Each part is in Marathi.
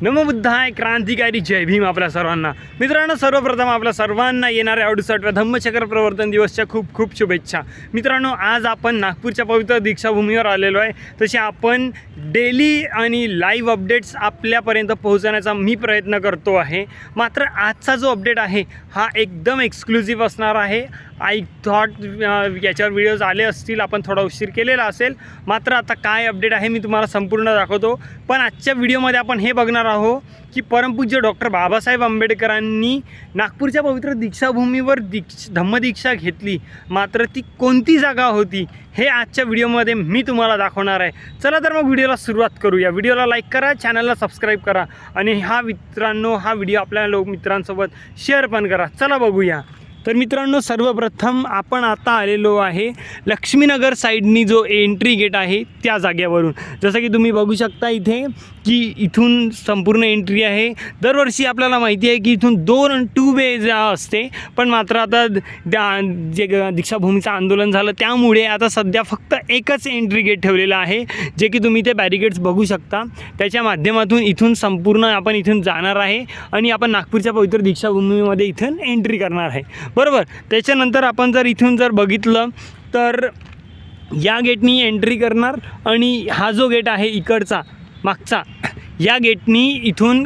नमो बुद्धाय, क्रांतिकारी, जय भीम आपल्या सर्वांना. मित्रांनो, सर्वप्रथम आपल्या सर्वांना येणाऱ्या 68व्या धम्मचक्र प्रवर्तन दिवसच्या खूप खूप शुभेच्छा. मित्रांनो, आज आपण नागपूरच्या पवित्र दीक्षाभूमीवर आलेलो आहे. तसे आपण डेली आणि लाईव्ह अपडेट्स आपल्यापर्यंत पोहोचवण्याचा मी प्रयत्न करतो आहे. मात्र आजचा जो अपडेट आहे हा एकदम एक्सक्लुझिव्ह असणार आहे. आय थॉट याच्यावर व्हिडिओज आले असतील, आपण थोडा उशीर केलेला असेल. मात्र आता काय अपडेट आहे मी तुम्हाला संपूर्ण दाखवतो. पण आजच्या व्हिडिओमध्ये आपण हे बघणार आहोत की परमपूज्य डॉक्टर बाबासाहेब आंबेडकरांनी नागपूरच्या पवित्र दीक्षाभूमीवर धम्मदीक्षा घेतली. मात्र ती कोणती जागा होती हे आजच्या व्हिडिओमध्ये मी तुम्हाला दाखवणार आहे. चला तर मग व्हिडिओला सुरुवात करूया. व्हिडिओला लाईक करा, चॅनलला सबस्क्राईब करा आणि हा व्हिडिओ आपल्या मित्रांसोबत शेअर पण करा. चला बघूया. तर मित्रांनो, सर्वप्रथम आपण आता आलेलो आहे लक्ष्मीनगर साईडनी जो एंट्री गेट आहे त्या जागेवरून. जसं की तुम्ही बघू शकता इथे की इथून संपूर्ण एंट्री आहे. दरवर्षी आपल्याला माहिती आहे की इथून टू वे असते, पण मात्र आता जे दीक्षाभूमीचं आंदोलन झालं त्यामुळे आता सध्या फक्त एकच एंट्री गेट ठेवलेलं आहे, जे की तुम्ही ते बॅरिकेड्स बघू शकता. त्याच्या माध्यमातून इथून संपूर्ण आपण इथून जाणार आहे आणि आपण नागपूरच्या पवित्र दीक्षाभूमीमध्ये इथून एंट्री करणार आहे, बरोबर. त्याच्यानंतर आपण जर बघितलं तर या गेटनी एंट्री करणार आणि हा जो गेट आहे इकडचा मागचा, या गेटनी इथून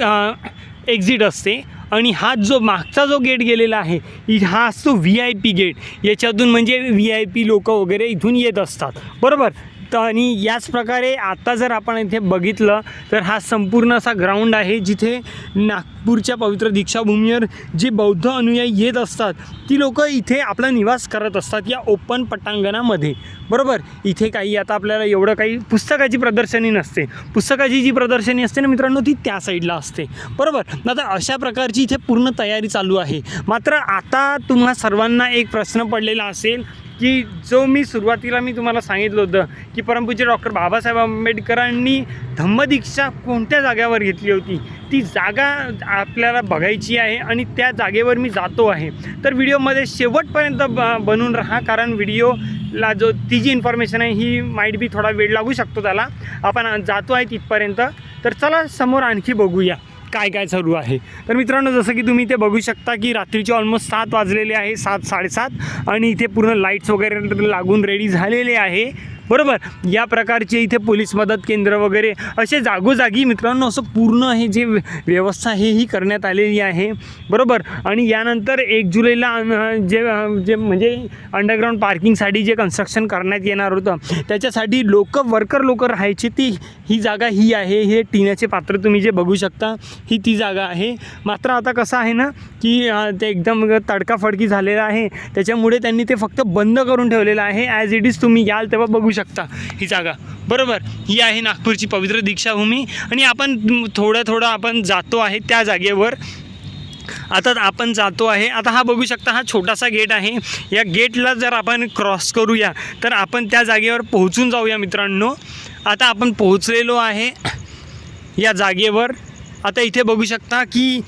एक्झिट असते. आणि हा जो मागचा जो गेट गेलेला आहे हा असतो VIP गेट. याच्यातून म्हणजे VIP लोक वगैरे इथून येत असतात, बरोबर. आणि याच प्रकारे आता जर आपण इथे बघितलं तर हा संपूर्ण असा ग्राउंड आहे जिथे नागपूरच्या पवित्र दीक्षाभूमीवर जे बौद्ध अनुयायी येत असतात ती लोक इथे आपला निवास करत असतात या ओपन पटांगणामध्ये, बरोबर. इथे काही आता आपल्याला एवढं काही पुस्तकाची प्रदर्शनी नसते. पुस्तकाची जी प्रदर्शनी असते ना मित्रांनो, ती त्या साईडला असते, बरोबर. आता अशा प्रकारची इथे पूर्ण तयारी चालू आहे. मात्र आता तुम्हा सर्वांना एक प्रश्न पडलेला असेल की जो मी सुरुवातीला तुम्हाला सांगितलं होतं की परमपूज्य डॉक्टर बाबासाहेब आंबेडकरांनी धम्मदीक्षा कोणत्या जागेवर घेतली होती, ती जागा आपल्याला बघायची आहे आणि त्या जागेवर मी जातो आहे. तर व्हिडिओमध्ये शेवटपर्यंत बनून राहा, कारण व्हिडिओला ती जी इन्फॉर्मेशन आहे ही माईट बी थोडा वेळ लागू शकतो त्याला. आपण जातो आहे तिथपर्यंत. तर चला समोर आणखी बघूया काय काय चालू आहे. तर मित्रांनो, जसं की तुम्ही इथे बघू शकता की रात्रीचे ऑलमोस्ट 7 वाजलेले आहे, 7 साडेसात, आणि इथे पूर्ण लाईट्स वगैरे लागून रेडी झालेले आहे, बरोबर. या प्रकारचे इथे पोलीस मदत केंद्र वगैरे असे जागोजागी मित्रांनो असं पूर्ण हे जे व्यवस्था ही करण्यात आलेली आहे, बरोबर. आणि यानंतर 1 जुलैला जे म्हणजे अंडरग्राऊंड पार्किंगसाठी जे कन्स्ट्रक्शन करण्यात येणार होतं त्याच्यासाठी वर्कर लोक राहायची ही जागा ही आहे. हे टिन्याचे पात्र तुम्ही जे बघू शकता ही ती जागा आहे. मात्र आता कसं आहे ना की ते एकदम तडकाफडकी झालेलं आहे, त्याच्यामुळे त्यांनी ते फक्त बंद करून ठेवलेलं आहे. ॲज इट इज तुम्ही याल तेव्हा बघू शकता ही जागा, बरोबर. ही आहे नागपूरची पवित्र दीक्षाभूमी आणि आपण थोडं आपण जातो आहे त्या जागेवर. आता आपण जातो आहे. आता हा बघू शकता, हा छोटासा गेट आहे. या गेटला जर आपण क्रॉस करूया तर आपण त्या जागेवर पोहोचून जाऊया मित्रांनो. आता आपण पोहोचलेलो आहे या जागेवर. आता इथे बघू शकता की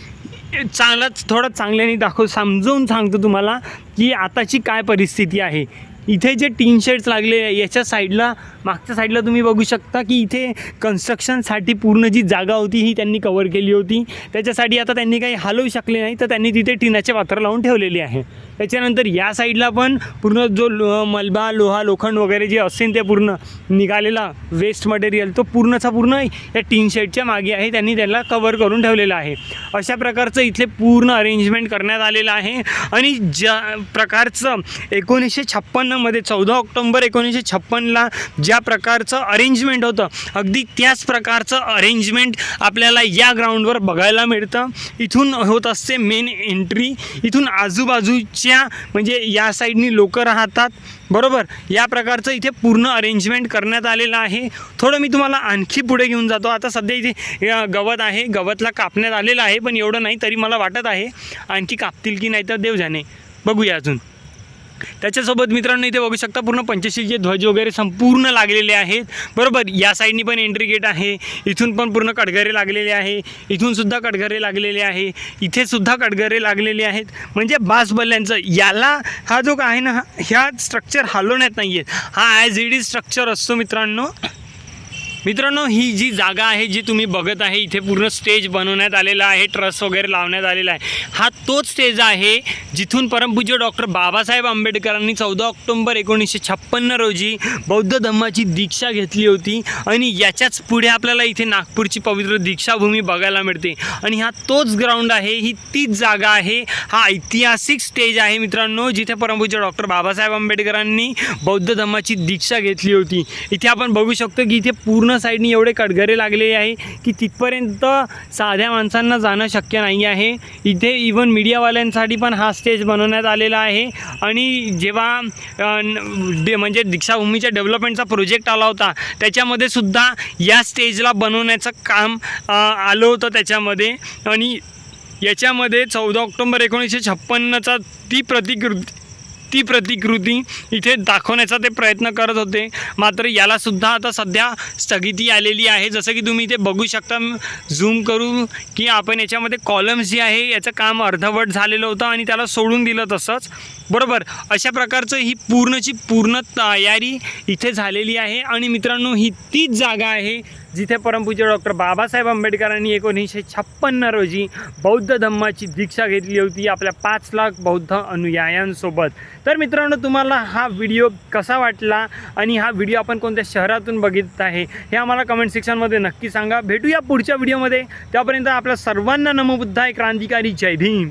थोडं चांगल्याने समजावून सांगतो तुम्हाला की आताची काय परिस्थिती आहे. इथे जे टीन शेड्स लागले याच्या साईडला, मागच्या साईडला तुम्ही बघू शकता की इथे कन्स्ट्रक्शनसाठी पूर्ण जी जागा होती ही त्यांनी कवर केली होती. त्याच्यासाठी आता त्यांनी काही हलवू शकले नाही, तर त्यांनी तिथे टिनाचे पात्र लावून ठेवलेले आहे. त्याच्यानंतर या साईडला पण पूर्ण जो मलबा, लोहा, लोखंड वगैरे जे असेल ते पूर्ण निघालेला वेस्ट मटेरियल तो पूर्णचा पूर्ण या टीन शेडच्या मागे आहे, त्यांनी त्याला कवर करून ठेवलेलं आहे. अशा प्रकारचं इथले पूर्ण अरेंजमेंट करण्यात आलेलं आहे. आणि ज्या प्रकारचं 1956मध्ये 14 ऑक्टोंबर 1956ला ज्या प्रकारचं अरेंजमेंट होतं अगदी त्याच प्रकारचं अरेंजमेंट आपल्याला या ग्राउंडवर बघायला मिळतं. इथून होत असते मेन एंट्री. इथून आजूबाजूच्या म्हणजे या साईडनी लोक राहतात, बरोबर. या प्रकारचं इथे पूर्ण अरेंजमेंट करण्यात आलेलं आहे. थोडं मी तुम्हाला आणखी पुढे घेऊन जातो. आता सध्या इथे गवत आहे, गवतला कापण्यात आलेलं आहे, पण एवढं नाही, तरी मला वाटत आहे आणखी कापतील की नाही तर देव जाणे, बघूया अजून. त्याच्यासोबत मित्रांनो इथे बघू शकता पूर्ण 85चे ध्वज वगैरे संपूर्ण लागलेले आहेत, बरोबर. या साईडनी पण एंट्री गेट आहे. इथून पण पूर्ण कटघरे लागलेले आहे. इथून सुद्धा कटघरे लागलेले आहे. इथे सुद्धा कटघरे लागलेले आहेत. म्हणजे बासबल्ल्यांचं याला हा जो आहे ना ह्या स्ट्रक्चर हलवण्यात नाही आहेत. हा ॲज इट इज स्ट्रक्चर असतो मित्रांनो. मित्रांनो, ही जी जागा आहे जी तुम्ही बघत आहे, इथे पूर्ण स्टेज बनवण्यात आलेला आहे, ट्रस वगैरे लावण्यात आलेला आहे. हा तोच स्टेज आहे जिथून परमपूज्य डॉक्टर बाबासाहेब आंबेडकरांनी 14 ऑक्टोबर 1956 रोजी बौद्ध धम्माची दीक्षा घेतली होती. आणि याच्याच पुढे आपल्याला इथे नागपूरची पवित्र दीक्षाभूमी बघायला मिळते. आणि हा तोच ग्राउंड आहे, ही तीच जागा आहे, हा ऐतिहासिक स्टेज आहे मित्रांनो, जिथे परमपूज्य डॉक्टर बाबासाहेब आंबेडकरांनी बौद्ध धम्माची दीक्षा घेतली होती. इथे आपण बघू शकतो की इथे पूर्ण साईडनी एवढे कडगरे लागलेले आहे की तिथपर्यंत साध्या माणसांना जाणं शक्य नाही आहे. इथे इवन मीडियावाल्यांसाठी पण हा स्टेज बनवण्यात आलेला आहे. आणि जेव्हा म्हणजे दीक्षाभूमीच्या डेव्हलपमेंटचा प्रोजेक्ट आला होता, त्याच्यामध्ये सुद्धा या स्टेजला बनवण्याचं काम आलं होतं त्याच्यामध्ये. आणि याच्यामध्ये 14 ऑक्टोबर 1956चा ती प्रतिकृती इथे दाखवण्याचा ते प्रयत्न करत होते. मात्र यालासुद्धा आता सध्या स्थगिती आलेली आहे. जसं की तुम्ही इथे बघू शकता, झूम करू की आपण याच्यामध्ये कॉलम्स जे आहे याचं काम अर्धवट झालेलं होतं आणि त्याला सोडून दिलं तसंच, बरोबर. अशा प्रकारचं ही पूर्ण तयारी इथे झालेली आहे. आणि मित्रांनो, ही तीच जागा आहे जिथे परमपूज्य डॉक्टर बाबासाहेब आंबेडकरांनी 1956 रोजी बौद्ध धम्माची दीक्षा घेतली होती आपल्या 5 लाख बौद्ध अनुयायांसोबत. तर मित्रांनो, तुम्हाला हा व्हिडिओ कसा वाटला आणि हा व्हिडिओ आपण कोणत्या शहरातून बघित आहे हे आम्हाला कमेंट सेक्शनमध्ये नक्की सांगा. भेटूया पुढच्या व्हिडिओमध्ये. त्यापर्यंत आपल्या सर्वांना नमो बुद्धाय. क्रांतिकारी जय भीम.